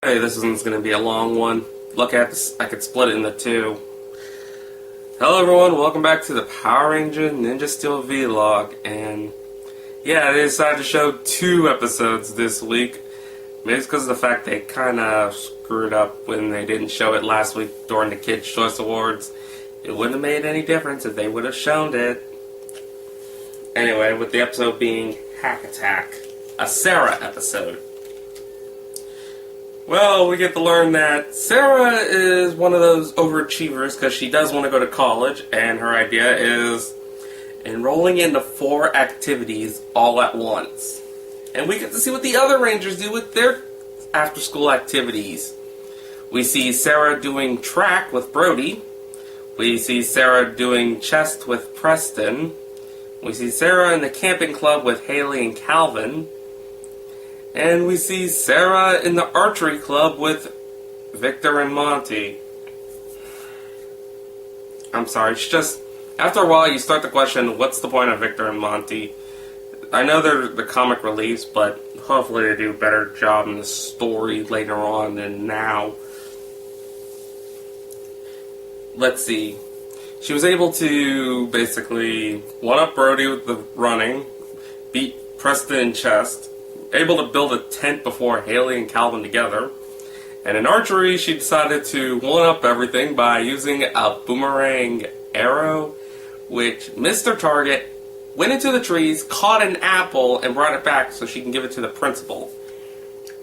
Hey, this one's going to be a long one. Look at this, I could split it into two. Hello everyone, welcome back to the Power Ranger Ninja Steel vlog. And yeah, they decided to show 2 episodes this week. Maybe it's because of the fact they kind of screwed up when they didn't show it last week during the Kids' Choice Awards. It wouldn't have made any difference if they would have shown it. Anyway, with the episode being Hack Attack, a Sarah episode. Well, we get to learn that Sarah is one of those overachievers because she does want to go to college, and her idea is enrolling into 4 activities all at once. And we get to see what the other Rangers do with their after-school activities. We see Sarah doing track with Brody. We see Sarah doing chess with Preston. We see Sarah in the camping club with Haley and Calvin. And we see Sarah in the archery club with Victor and Monty. I'm sorry, it's just, after a while you start to question, what's the point of Victor and Monty? I know they're the comic reliefs, but hopefully they do a better job in the story later on than now. Let's see. She was able to basically one-up Brody with the running, beat Preston in chess, able to build a tent before Haley and Calvin together. And in archery, she decided to one-up everything by using a boomerang arrow, which missed her target, went into the trees, caught an apple, and brought it back so she can give it to the principal.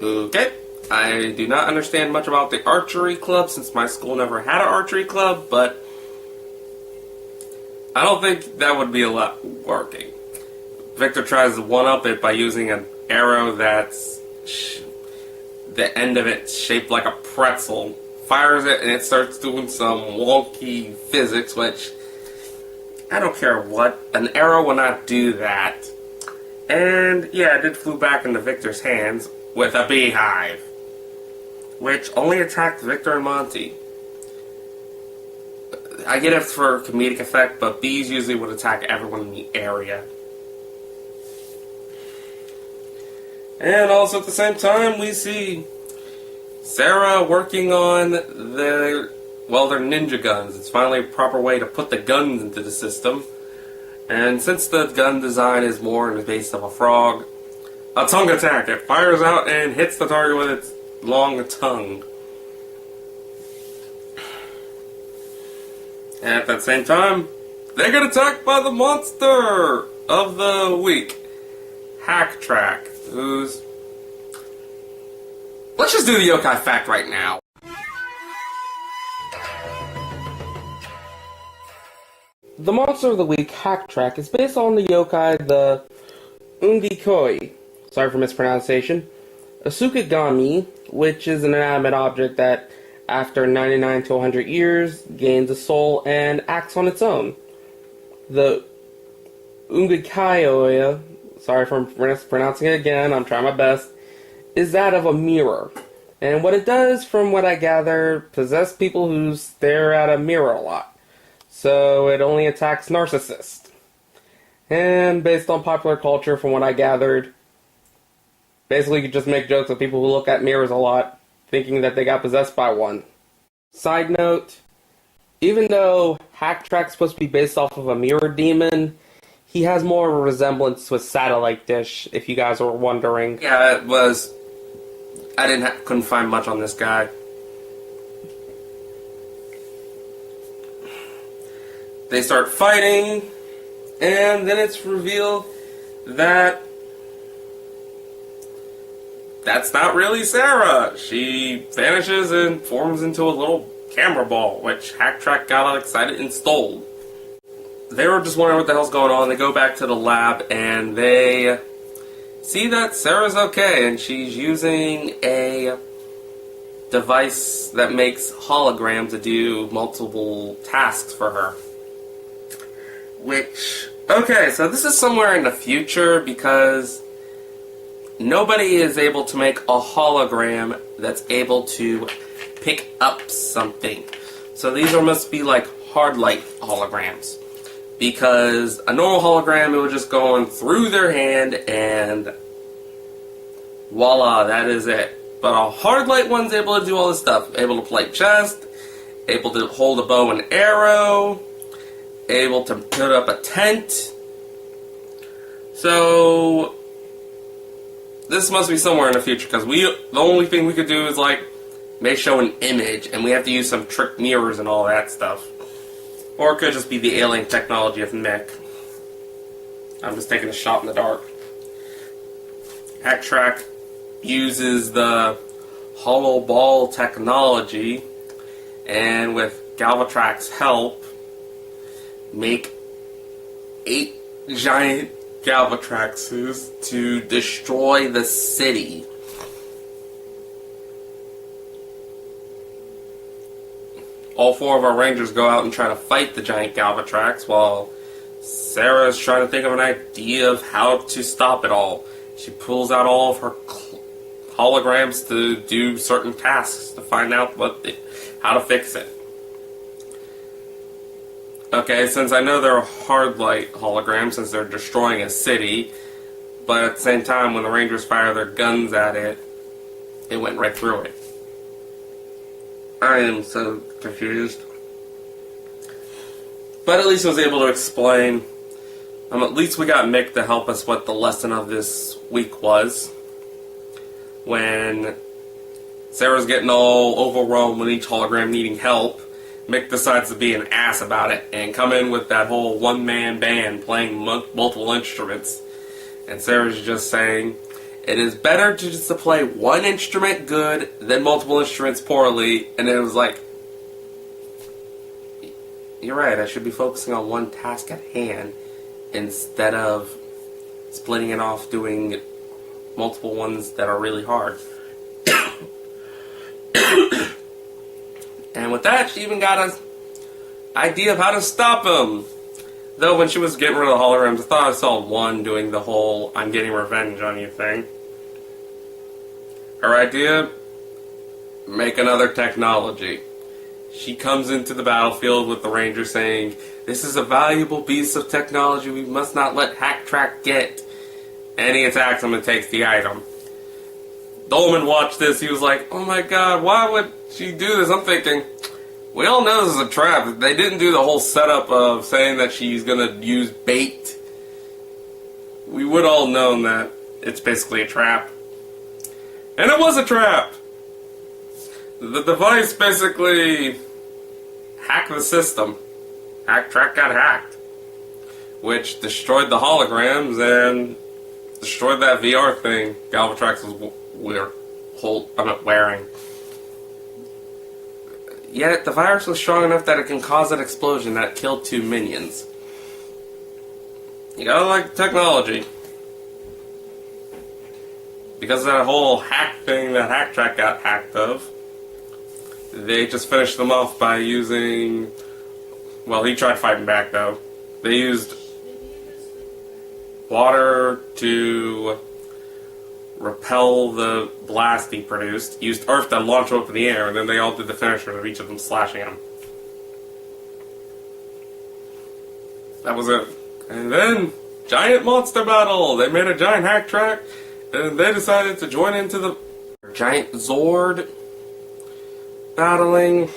Okay, I do not understand much about the archery club since my school never had an archery club, but I don't think that would be a lot working. Victor tries to one-up it by using an arrow that's the end of it shaped like a pretzel, fires it, and it starts doing some wonky physics, which I don't care what. An arrow will not do that. And yeah, it flew back into Victor's hands with a beehive, which only attacked Victor and Monty. I get it for comedic effect, but bees usually would attack everyone in the area. And also at the same time, we see Sarah working on their ninja guns. It's finally a proper way to put the guns into the system. And since the gun design is more in the base of a frog, a tongue attack. It fires out and hits the target with its long tongue. And at that same time, they get attacked by the monster of the week, Hack Track. Let's just do the yokai fact right now. The monster of the week, Hack Track, is based on the yokai, the Ungikoi, sorry for mispronunciation, a Sukigami, which is an inanimate object that, after 99 to 100 years, gains a soul and acts on its own. The Ungikoi, sorry for mispronouncing it again, I'm trying my best, is that of a mirror. And what it does, from what I gather, possess people who stare at a mirror a lot. So it only attacks narcissists. And based on popular culture, from what I gathered, basically you could just make jokes of people who look at mirrors a lot, thinking that they got possessed by one. Side note, even though Hack Track's supposed to be based off of a mirror demon, he has more of a resemblance to a satellite dish, if you guys were wondering. Yeah, it was. I couldn't find much on this guy. They start fighting, and then it's revealed that that's not really Sarah. She vanishes and forms into a little camera ball, which Hack Track got all excited and stole. They were just wondering what the hell's going on. They go back to the lab and they see that Sarah's okay, and she's using a device that makes holograms to do multiple tasks for her. Which, okay, so this is somewhere in the future because nobody is able to make a hologram that's able to pick up something. So these must be like hard light holograms. Because a normal hologram, it would just go on through their hand and voila, that is it. But a hard light one's able to do all this stuff. Able to play chess, able to hold a bow and arrow, able to put up a tent. So this must be somewhere in the future, because the only thing we could do is like may show an image, and we have to use some trick mirrors and all that stuff. Or it could just be the alien technology of Mick. I'm just taking a shot in the dark. Hacktrack uses the hollow ball technology, and with Galvatrak's help, make 8 giant Galvatraxes to destroy the city. All 4 of our Rangers go out and try to fight the giant Galvatrax, while Sarah's trying to think of an idea of how to stop it all. She pulls out all of her holograms to do certain tasks to find out how to fix it. Okay, since I know they're hard light holograms, since they're destroying a city, but at the same time, when the Rangers fire their guns at it, it went right through it. I am so confused. But at least I was able to explain. At least we got Mick to help us what the lesson of this week was. When Sarah's getting all overwhelmed with each hologram needing help, Mick decides to be an ass about it and come in with that whole one-man band playing multiple instruments. And Sarah's just saying, it is better to just to play one instrument good than multiple instruments poorly. And it was like, you're right, I should be focusing on one task at hand instead of splitting it off doing multiple ones that are really hard. And with that, she even got an idea of how to stop him. Though when she was getting rid of the holograms, I thought I saw one doing the whole I'm getting revenge on you thing. Her idea? Make another technology. She comes into the battlefield with the Ranger saying, this is a valuable piece of technology we must not let Hacktrack get. And he attacks him and takes the item. Dolman watched this, he was like, oh my god, why would she do this? I'm thinking, we all know this is a trap. They didn't do the whole setup of saying that she's gonna use bait. We would all known that it's basically a trap. And it was a trap! The device basically hacked the system. Hacktrack got hacked. Which destroyed the holograms and destroyed that VR thing Galvatrax was wearing. Yet the virus was strong enough that it can cause an explosion that killed 2 minions. You gotta like technology. Because of that whole hack thing that Hacktrack got hacked of, they just finished them off by using... Well, he tried fighting back though. They used water to repel the blast he produced, used earth to launch him up in the air, and then they all did the finisher of each of them slashing him. That was it. And then, giant monster battle! They made a giant Hacktrack, and they decided to join into the giant Zord battling,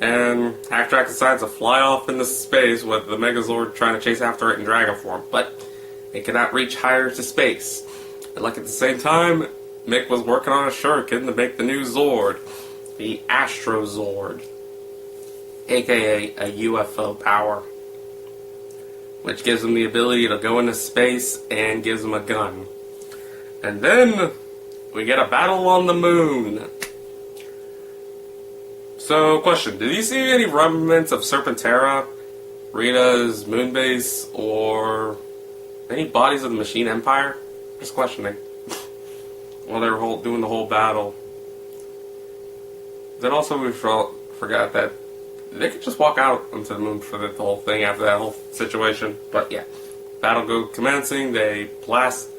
and Hacktrack decides to fly off into space with the Megazord trying to chase after it in dragon form, but it cannot reach higher to space. And like at the same time, Mick was working on a shuriken to make the new Zord, the Astro Zord, aka a UFO power, which gives him the ability to go into space and gives him a gun. And then we get a battle on the moon. So, question, did you see any remnants of Serpentera, Rita's moon base, or any bodies of the Machine Empire? Just questioning. While they were doing the whole battle. Then also we forgot that they could just walk out onto the moon for the whole thing after that whole situation. But yeah, battle commencing, they blast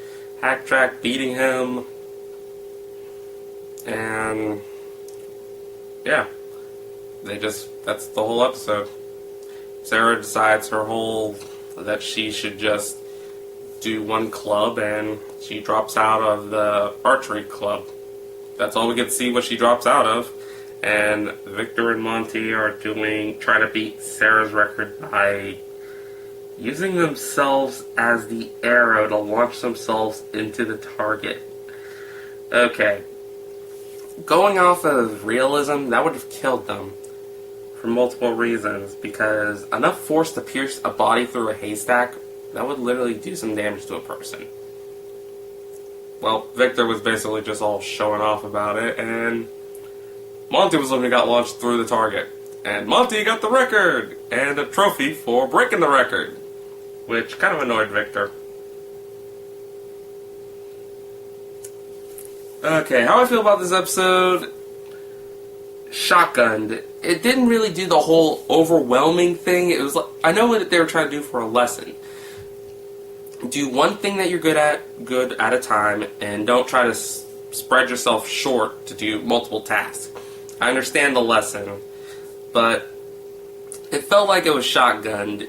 Hacktrack, beating him, and yeah, that's the whole episode. Sarah decides that she should just do one club, and she drops out of the archery club. that's all we get to see what she drops out of. And Victor and Monty are trying to beat Sarah's record by using themselves as the arrow to launch themselves into the target. Okay. Going off of realism, that would have killed them for multiple reasons, because enough force to pierce a body through a haystack, that would literally do some damage to a person. Well, Victor was basically just all showing off about it, and Monty was the one who got launched through the target. And Monty got the record, and a trophy for breaking the record, which kind of annoyed Victor. Okay, how I feel about this episode? Shotgunned. It didn't really do the whole overwhelming thing. It was like, I know what they were trying to do for a lesson. Do one thing that you're good at a time, and don't try to spread yourself short to do multiple tasks. I understand the lesson, but it felt like it was shotgunned.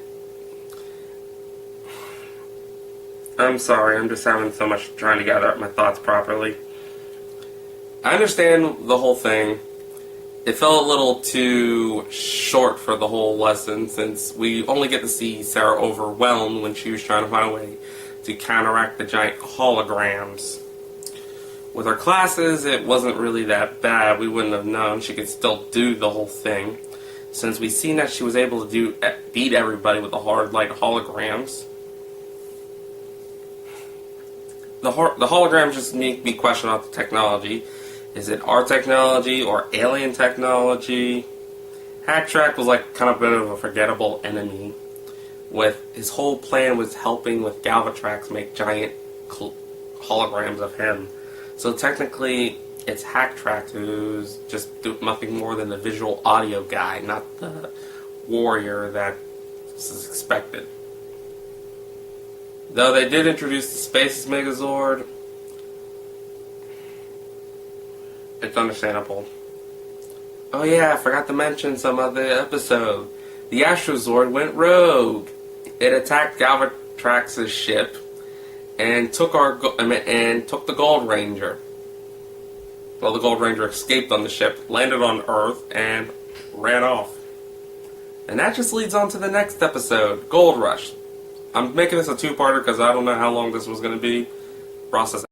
I'm sorry, I'm just having so much trying to gather up my thoughts properly. I understand the whole thing. It felt a little too short for the whole lesson, since we only get to see Sarah overwhelmed when she was trying to find a way to counteract the giant holograms. With her classes, it wasn't really that bad. We wouldn't have known. She could still do the whole thing, since we've seen that she was able to beat everybody with the hard light holograms. The holograms just make me question about the technology. Is it our technology or alien technology? Hacktrack was like kind of a bit of a forgettable enemy. With his whole plan was helping with Galvatrax make giant holograms of him. So technically, it's Hacktrack who's just nothing more than the visual audio guy, not the warrior that is expected. Though they did introduce the Space Megazord, it's understandable. Oh yeah, I forgot to mention some other episode. The Astrozord went rogue. It attacked Galvatrax's ship and took the Gold Ranger. Well, the Gold Ranger escaped on the ship, landed on Earth, and ran off. And that just leads on to the next episode, Gold Rush. I'm making this a two-parter because I don't know how long this was going to be. Process